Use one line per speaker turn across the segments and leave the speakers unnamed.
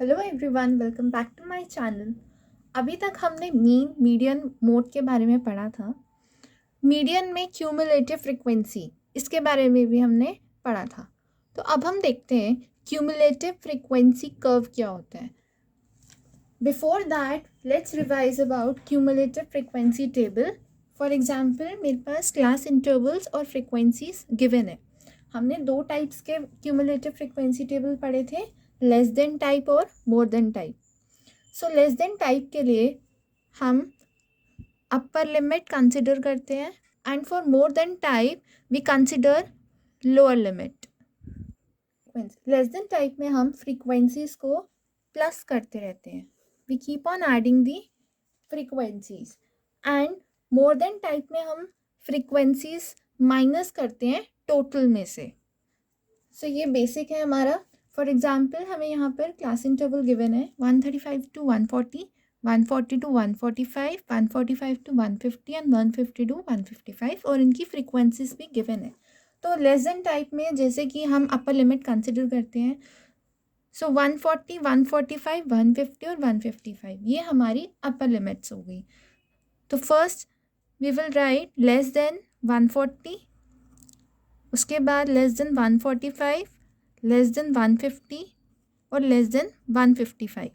Hello everyone, welcome back to my channel. अभी तक हमने मीन मीडियन मोड के बारे में पढ़ा था। मीडियन में क्यूमुलेटिव फ्रीक्वेंसी, इसके बारे में भी हमने पढ़ा था। तो अब हम देखते हैं क्यूमुलेटिव फ्रीक्वेंसी कर्व क्या होता है। Before that let's revise about cumulative frequency table. For example, मेरे पास क्लास इंटरवल्स और फ्रीक्वेंसीज गिवन है। हमने दो टाइप्स के क्यूमुलेटिव फ्रीक्वेंसी टेबल पढ़े थे, लेस देन टाइप और more than type. So less than type के लिए हम अपर लिमिट कंसिडर करते हैं and for more than type we consider lower limit. Less than type में हम फ्रीक्वेंसीज को प्लस करते रहते हैं, we keep on adding the frequencies. And more than type में हम फ्रीक्वेंसीज माइनस करते हैं टोटल में से। सो ये बेसिक है हमारा। फॉर एग्जाम्पल, हमें यहाँ पर क्लास इंटरवल गिवन है 135 to 140, 140 to 145, 145 to 150 and 150 to 155, और इनकी फ्रीक्वेंसीज भी गिवन है। तो लेस देन टाइप में जैसे कि हम अपर लिमिट कंसिडर करते हैं, सो 140, 145, 150 और 155 ये हमारी अपर लिमिट्स हो गई। तो first we will write less than 140, उसके बाद लेस देन 145, लेस देन 150 और लेस देन 155।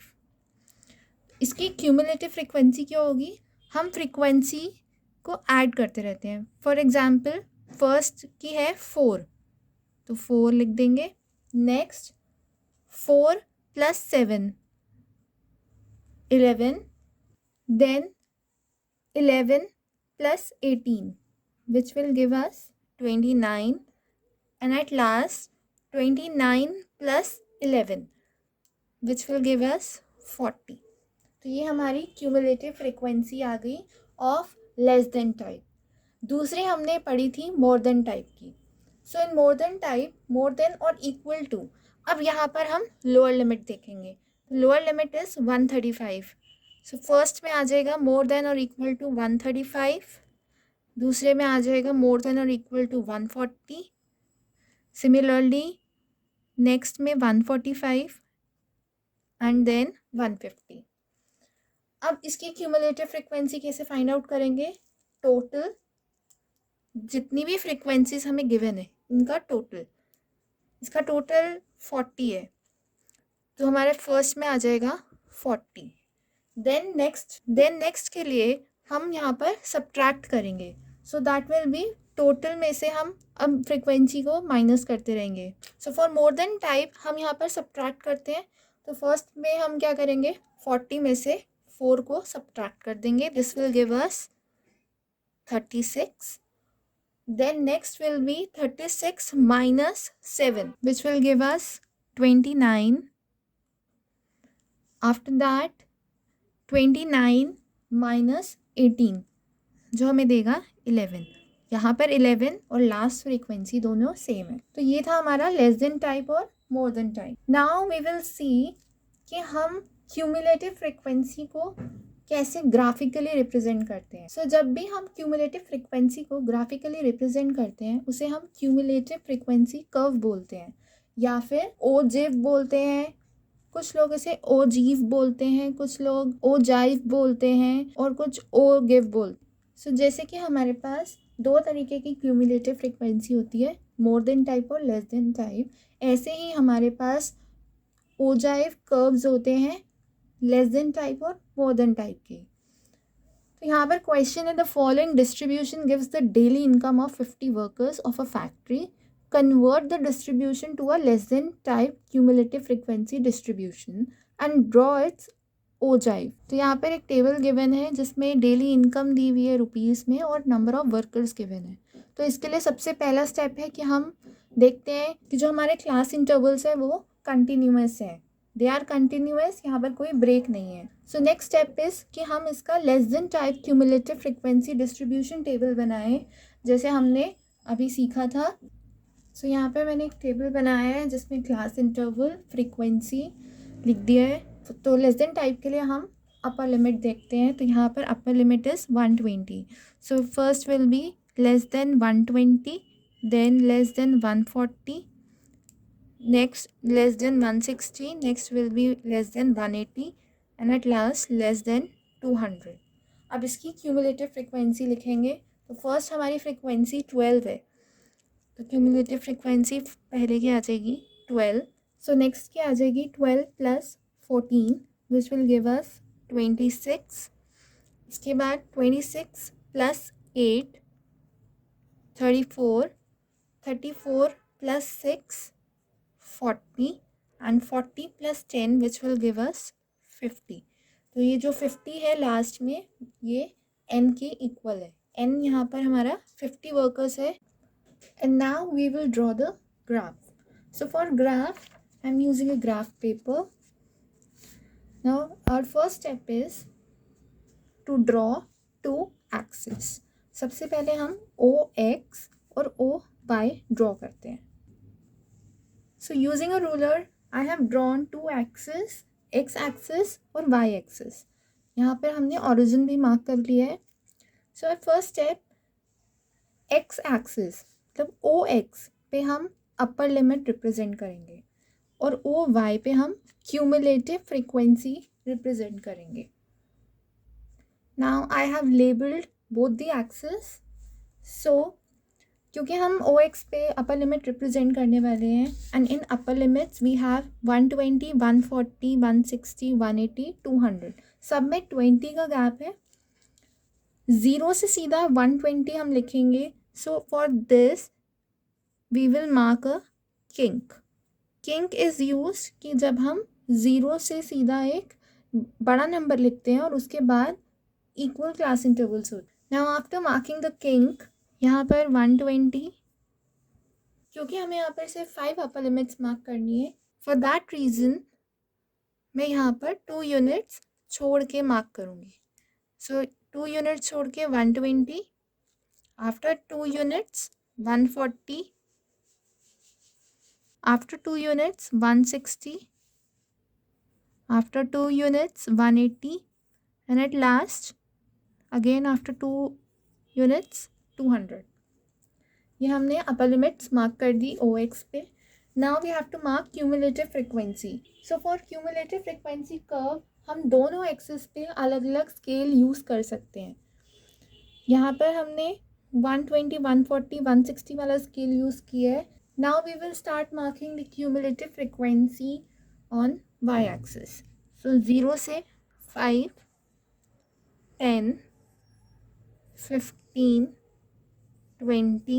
इसकी क्यूमुलेटिव फ्रीक्वेंसी क्या होगी? हम फ्रीक्वेंसी को ऐड करते रहते हैं। फॉर एग्जांपल, फर्स्ट की है 4, तो 4 लिख देंगे। Next 4 + 7 11, then 11 + 18 which will give us 29, and at last 29 + 11 which will give us 40। तो ये हमारी क्यूमुलेटिव फ्रीक्वेंसी आ गई ऑफ लेस देन टाइप। दूसरी हमने पढ़ी थी मोर देन टाइप की। So in more than type, more than और इक्वल टू, अब यहाँ पर हम लोअर लिमिट देखेंगे। Lower limit is 135। So first में आ जाएगा मोर देन और इक्वल टू 135, दूसरे में आ जाएगा मोर देन और इक्वल टू 140, सिमिलरली नेक्स्ट में 145 एंड देन 150। अब इसकी क्यूमुलेटिव फ्रीक्वेंसी कैसे फाइंड आउट करेंगे? टोटल जितनी भी फ्रीक्वेंसीज हमें गिवन है इनका टोटल, इसका टोटल 40 है, तो हमारे फर्स्ट में आ जाएगा 40। देन नेक्स्ट के लिए हम यहाँ पर सब्ट्रैक्ट करेंगे, so that will be total में से हम अब फ्रीक्वेंसी को माइनस करते रहेंगे। So for more than type हम यहाँ पर सब्ट्रैक्ट करते हैं। तो फर्स्ट में हम क्या करेंगे, 40 में से 4 को सब्ट्रैक्ट कर देंगे, this will give us 36। Then next will be 36 minus 7 which will give us 29. After that 29 minus 18 जो हमें देगा 11। यहाँ पर 11 और लास्ट फ्रीक्वेंसी दोनों सेम है। तो ये था हमारा लेस देन टाइप और more than type. Now we will see कि हम क्यूमुलेटिव फ्रीक्वेंसी को कैसे ग्राफिकली रिप्रेजेंट करते हैं। सो जब भी हम क्यूमुलेटिव फ्रीक्वेंसी को ग्राफिकली रिप्रेजेंट करते हैं उसे हम क्यूमुलेटिव फ्रीक्वेंसी कर्व बोलते हैं, या फिर ओजिव बोलते हैं। कुछ लोग इसे ओजीव बोलते हैं, कुछ लोग ओजाइव बोलते हैं और कुछ ओ गिव बोलते हैं। सो जैसे कि हमारे पास दो तरीके की क्यूमुलेटिव फ्रीक्वेंसी होती है, मोर देन टाइप और लेस देन टाइप, ऐसे ही हमारे पास ओजाइव कर्व्स होते हैं लेस देन टाइप और मोर देन टाइप के। तो यहाँ पर क्वेश्चन है, the following distribution gives the daily income of 50 workers of a factory, convert the distribution to a less than type cumulative frequency distribution and draw its ogive. तो यहाँ पर एक table given है जिसमें डेली इनकम दी हुई है rupees में और नंबर ऑफ वर्कर्स गिवन है। तो इसके लिए सबसे पहला स्टेप है कि हम देखते हैं कि जो हमारे क्लास इंटरवल्स है वो कंटिन्यूअस है, दे आर कंटिन्यूअस, यहाँ पर कोई ब्रेक नहीं है। सो नेक्स्ट स्टेप इज कि हम इसका less than type cumulative frequency distribution table बनाएं, जैसे हमने अभी सीखा था। सो यहाँ पे मैंने एक टेबल बनाया है जिसमें क्लास इंटरवल फ्रीक्वेंसी लिख दिया है। तो लेस देन टाइप के लिए हम अपर लिमिट देखते हैं। तो यहाँ पर upper limit is 120। So first will be less than 120, than less than 140, next less than 160, next will be less than 180 and at last less than 200. अब इसकी क्यूमुलेटिव फ्रिक्वेंसी लिखेंगे तो फर्स्ट हमारी फ्रिक्वेंसी 12 है तो क्यूमुलेटिव फ्रिक्वेंसी पहले की आ जाएगी 12. सो नेक्स्ट की आ जाएगी 12 plus 14 which will give us 26. इसके बाद 26 plus 8 34, 34 plus 6 40 and 40 plus 10 which will give us 50. तो ये जो 50 है लास्ट में ये n के इक्वल है. n यहाँ पर हमारा 50 वर्कर्स है. And now we will draw the graph. So for graph I am using a graph paper. Now our first step is to draw two axis. सबसे पहले हम ओ एक्स और ओ वाई ड्रॉ करते हैं. So using a ruler I have drawn two axis, x axis और y axis. यहाँ पर हमने ओरिजिन भी मार्क कर लिया है. So first step x axis मतलब ओ एक्स पे हम अपर लिमिट रिप्रेजेंट करेंगे और ओ वाई पे हम क्यूमुलेटिव फ्रीक्वेंसी रिप्रेजेंट करेंगे. Now I have labelled both the axis. So क्योंकि हम ओ एक्स पे अपर लिमिट रिप्रेजेंट करने वाले हैं and in upper limits we have 120, 140, 160, 180, 200. सब में 20 का गैप है. 0 से सीधा 120 हम लिखेंगे. So for this we will mark a kink. Kink is use कि जब हम 0 से सीधा एक बड़ा नंबर लिखते हैं और उसके बाद इक्वल क्लास इंटरवल्स होते हैं. Now after marking the kink यहाँ पर 120, क्योंकि हमें यहाँ पर सिर्फ 5 अपर लिमिट्स मार्क करनी है, फॉर दैट रीज़न मैं यहाँ पर 2 यूनिट्स छोड़ के मार्क करूँगी. सो 2 यूनिट्स छोड़ के 120, after 2 units 140, after 2 units 160, after 2 units 180 and at last again after 2 units 200. ये हमने अपर लिमिट्स मार्क कर दी ओ एक्स पे. Now we have to mark cumulative frequency. So for cumulative frequency curve हम दोनों एक्सिस पे अलग अलग स्केल यूज़ कर सकते हैं. यहाँ पर हमने 120, 140, 160 वाला स्केल यूज़ किया है. Now we will start marking the cumulative frequency on y-axis. So 0 से 5, 10, 15, 20,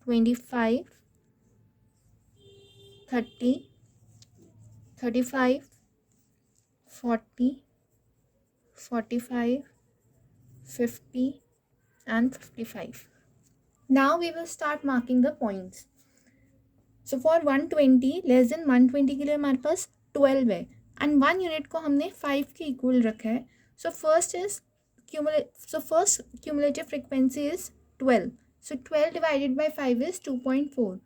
25, 30, 35, 40, 45, 50 and 55. Now we will start marking the points. So for 120 less than 120 के लिए हमारे पास 12 है एंड 1 यूनिट को हमने 5 के इक्वल रखा है. So first cumulative frequency is 12. So 12 divided by 5 is 2.4.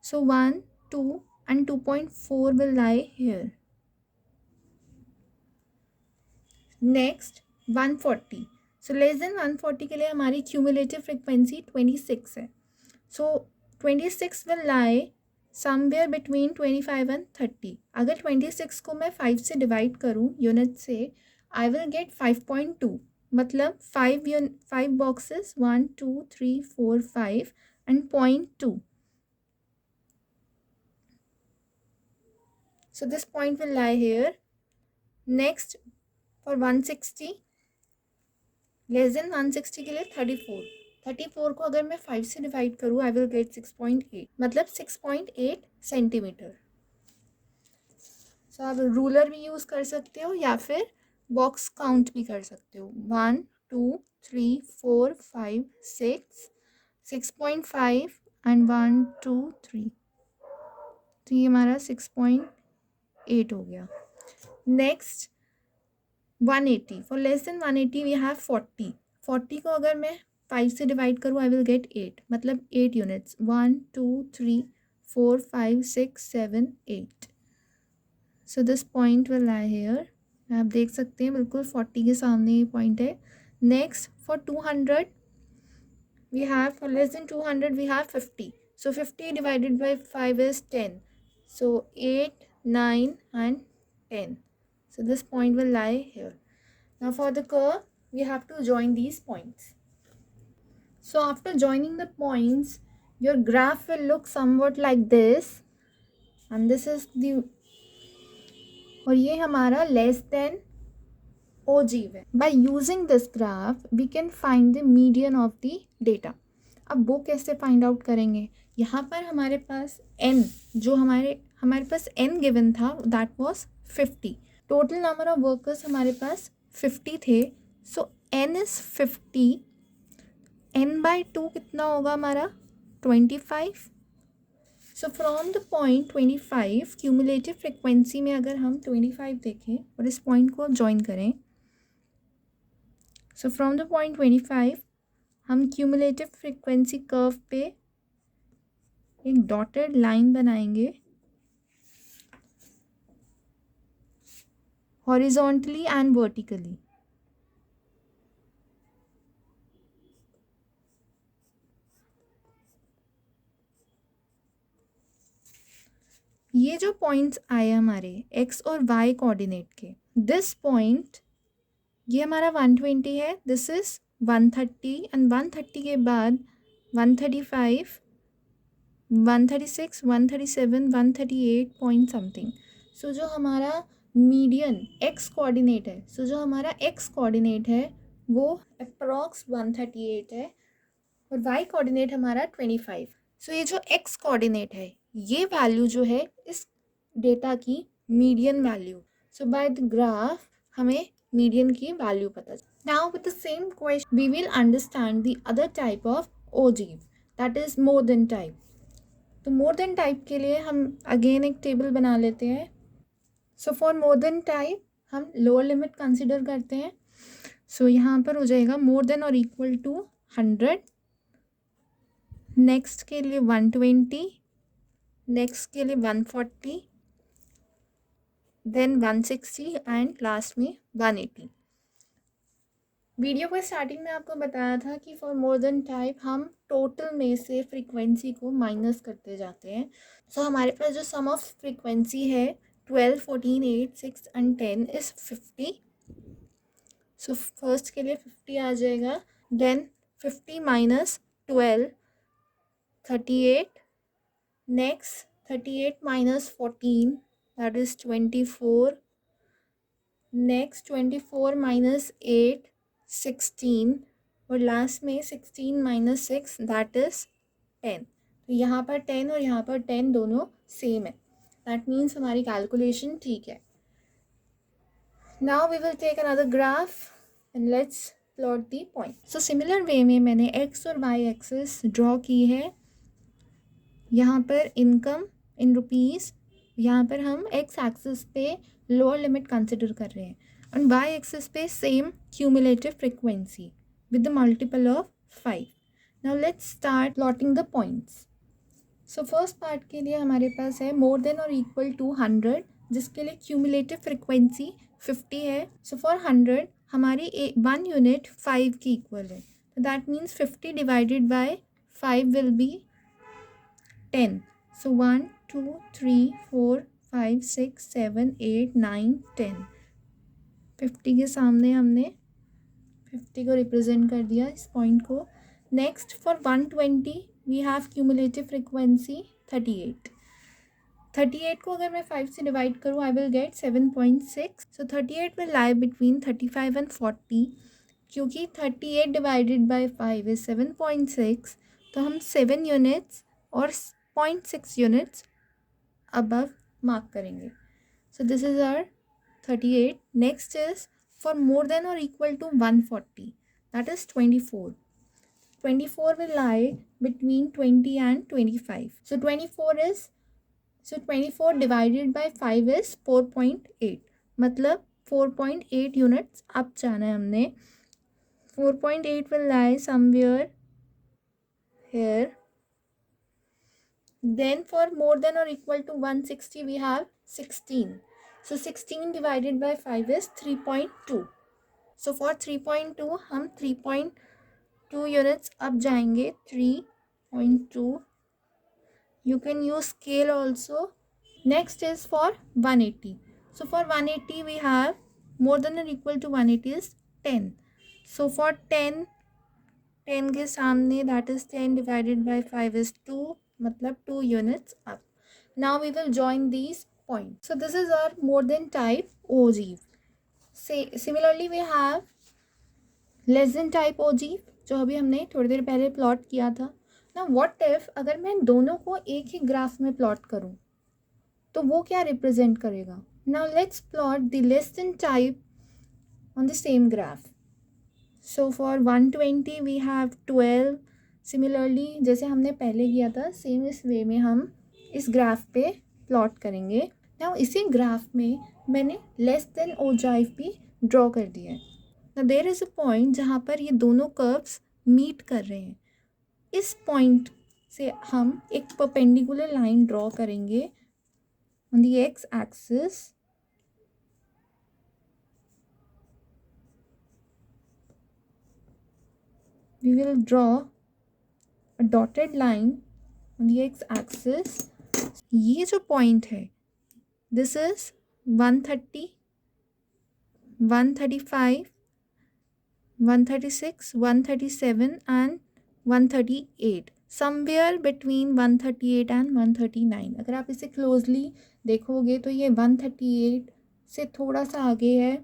So 1, 2 and 2.4 will lie here. Next 140. So less than 140 के लिए हमारी क्यूमुलेटिव फ्रिक्वेंसी 26 है. सो 26 will lie somewhere between 25 and 30. अगर 26 को मैं 5 से डिवाइड करूँ यूनिट से आई विल गेट 5.2. मतलब 5 boxes 1, 2, 3, 4, 5 and 0.2. So this point will lie here. Next for 160 less than 160 के लिए 34 को अगर मैं 5 से डिवाइड करूँ आई विल गेट 6.8. मतलब 6.8 सेंटीमीटर. सो आप रूलर भी यूज़ कर सकते हो या फिर बॉक्स काउंट भी कर सकते हो. 1, 2, 3, 4, 5, 6, 6.5 एंड 1, 2, 3. तो ये हमारा 6.8 हो गया. Next 180. For less than 180 we have 40 को अगर मैं 5 से डिवाइड करूँ आई विल गेट 8. मतलब 8 units 1, 2, 3, 4, 5, 6, 7, 8. So this point will lie here. आप देख सकते हैं बिल्कुल 40 के सामने ये पॉइंट है. Next for 200 we have, for less than 200 we have 50. So 50 divided by 5 is 10. So 8, 9 and 10. So this point will lie here. Now for the curve, we have to join these points. So after joining the points, your graph will look somewhat like this. And this is the, और ये हमारा less than ogive है. By using this graph, we can find the median of the data. अब वो कैसे find out करेंगे? यहाँ पर हमारे पास n, जो हमारे पास n गिवन था, that was 50. Total number of workers हमारे पास 50 थे. सो n इज 50. n बाई 2 कितना होगा हमारा? 25. So from the point 25, cumulative frequency में अगर हम 25 देखें और इस पॉइंट को ज्वाइन करें, सो फ्रॉम द पॉइंट 25 हम क्यूमुलेटिव फ्रिक्वेंसी कर्व पे एक डॉटेड लाइन बनाएंगे हॉरिजॉन्टली एंड वर्टिकली. ये जो पॉइंट्स आए हमारे एक्स और वाई कोऑर्डिनेट के, दिस पॉइंट ये हमारा 120 है, दिस इज 130 एंड 130 के बाद 135, 136, 137, 138 पॉइंट समथिंग. सो जो हमारा मीडियन एक्स कोऑर्डिनेट है, सो जो हमारा एक्स कोऑर्डिनेट है वो अप्रॉक्स 138 है और वाई कोऑर्डिनेट हमारा 25. सो ये जो एक्स कोऑर्डिनेट है, ये वैल्यू जो है इस डेटा की median value. So by the graph हमें मीडियन की वैल्यू पता चल. Now with the same question we will understand the other type of ogive, that is more than type. तो मोर देन टाइप के लिए हम अगेन एक टेबल बना लेते हैं. So for more than type हम लोअर लिमिट कंसिडर करते हैं. सो यहाँ पर हो जाएगा मोर देन और इक्वल टू 100, नेक्स्ट के लिए 120, नेक्स्ट के लिए 140, देन 160 एंड लास्ट में 180. वीडियो को स्टार्टिंग में आपको बताया था कि फॉर मोर देन टाइप हम टोटल में से फ्रीक्वेंसी को माइनस करते जाते हैं. सो हमारे पास जो सम ऑफ फ्रीक्वेंसी है 12, 14, 8, 6 एंड 10 इज 50. सो फर्स्ट के लिए 50 आ जाएगा, then 50 minus 12, 38, next 38 minus 14, that is 24, next 24 minus 8, 16 और लास्ट में 16 माइनस 6 दैट इज 10. तो यहाँ पर 10 और यहाँ पर 10 दोनों सेम है, दैट मीन्स हमारी कैलकुलेशन ठीक है. Now we will take another graph and let's plot the point. So similar way में मैंने एक्स और वाई एक्सिस ड्रॉ की है. यहाँ पर इनकम इन रुपीज़, यहाँ पर हम एक्स एक्सिस पे लोअर लिमिट कंसिडर कर रहे हैं and y axis पे same cumulative frequency with the multiple of 5. Now let's start plotting the points. So first part के लिए हमारे पास है more than or equal to 100, जिसके लिए cumulative frequency 50 है. So for 100 हमारी 1 unit 5 की equal है. So that means 50 divided by 5 will be 10. So 1, 2, 3, 4, 5, 6, 7, 8, 9, 10. 50 के सामने हमने 50 को रिप्रेजेंट कर दिया इस पॉइंट को. Next for 120 we have cumulative frequency 38. 38 को अगर मैं 5 से डिवाइड करूँ I will get 7.6. So 38 will lie between 35 and 40. क्योंकि 38 डिवाइडेड बाई 5 इज 7.6, तो हम 7 यूनिट्स और 0.6 यूनिट्स अबव मार्क करेंगे. So this is our 38. Next is for more than or equal to 140, that is 24. 24 will lie between 20 and 25. So 24 divided by 5 is 4.8. मतलब 4.8 units up जाना है हमने. 4.8 will lie somewhere here. Then for more than or equal to 160 we have 16. So 16 divided by 5 is 3.2. So for 3.2 हम 3.2 units up जाएंगे. 3.2 You can use scale also. Next is for 180. So for 180 we have more than or equal to 180 is 10. So for 10 के सामने that is 10 divided by 5 is 2, मतलब 2 units up. Now we will join these points. So this is our more than type ogive. Similarly we have less than type ogive जो अभी हमने थोड़ी देर पहले plot किया था ना. व्हाट इफ अगर मैं दोनों को एक ही ग्राफ में प्लॉट करूं तो वो क्या रिप्रेजेंट करेगा. Now let's plot the less than type on the same graph. So for 120 we have 12. Similarly जैसे हमने पहले किया था सेम इस वे में हम इस ग्राफ पे प्लॉट करेंगे. नाउ इसी ग्राफ में मैंने लेस देन ओजाइव भी ड्रॉ कर दिया है. Now there is a point जहाँ पर ये दोनों कर्व्स मीट कर रहे हैं. इस पॉइंट से हम एक परपेंडिकुलर लाइन ड्रॉ करेंगे on the x axis. We will draw a dotted line on the x axis. ये जो पॉइंट है this is 130, 135, 136, 137 and 138. Somewhere between 138 and 139. अगर आप इसे क्लोजली देखोगे तो ये 138 से थोड़ा सा आगे है.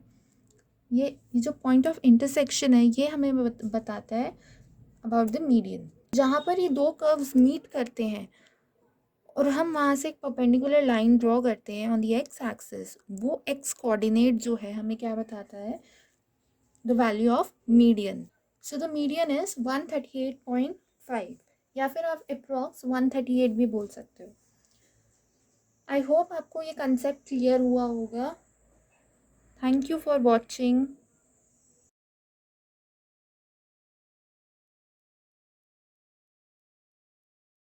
ये जो पॉइंट ऑफ इंटरसेक्शन है ये हमें बताता है अबाउट द मीडियन. जहाँ पर ये दो कर्व्स मीट करते हैं और हम वहाँ से एक परपेंडिकुलर लाइन ड्रॉ करते हैं ऑन द एक्स एक्सिस, वो एक्स कोऑर्डिनेट जो है हमें क्या बताता है, the value of median. So the median is 138.5 या फिर आप अप्रॉक्स 138 भी बोल सकते हो. आई होप आपको ये कंसेप्ट क्लियर हुआ होगा. Thank you for watching.